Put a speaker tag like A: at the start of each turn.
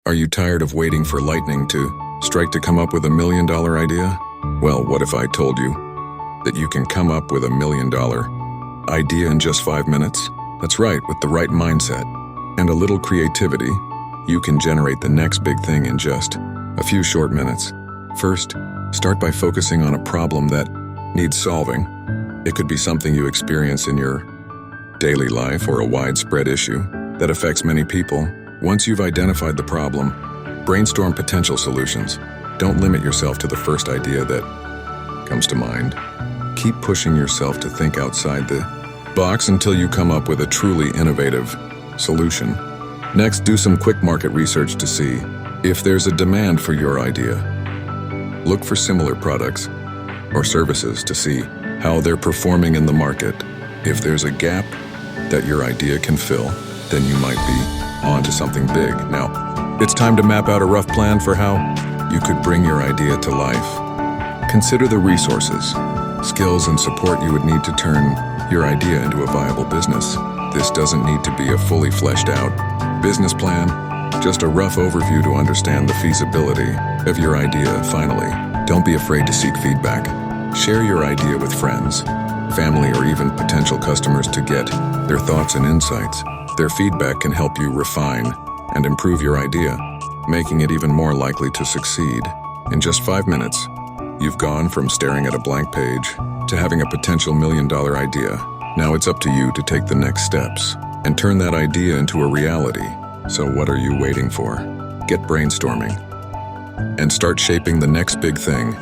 A: Are you tired of waiting for lightning to strike to come up with $1 million idea? Well, what if I told you that you can come up with $1 million idea in just 5 minutes? That's right, with the right mindset and a little creativity, you can generate the next big thing in just a few short minutes. First, start by focusing on a problem that needs solving. It could be something you experience in your daily life or a widespread issue that affects many people. Once you've identified the problem, brainstorm potential solutions. Don't limit yourself to the first idea that comes to mind. Keep pushing yourself to think outside the box until you come up with a truly innovative solution. Next, do some quick market research to see if there's a demand for your idea. Look for similar products or services to see how they're performing in the market. If there's a gap that your idea can fill, then you might be on to something big. Now, it's time to map out a rough plan for how you could bring your idea to life. Consider the resources, skills, and support you would need to turn your idea into a viable business. This doesn't need to be a fully fleshed out business plan, just a rough overview to understand the feasibility of your idea. Finally, don't be afraid to seek feedback. Share your idea with friends, family, or even potential customers to get their thoughts and insights. Their feedback can help you refine and improve your idea, making it even more likely to succeed. In just 5 minutes, you've gone from staring at a blank page to having a potential $1 million idea. Now it's up to you to take the next steps and turn that idea into a reality. So what are you waiting for? Get brainstorming and start shaping the next big thing.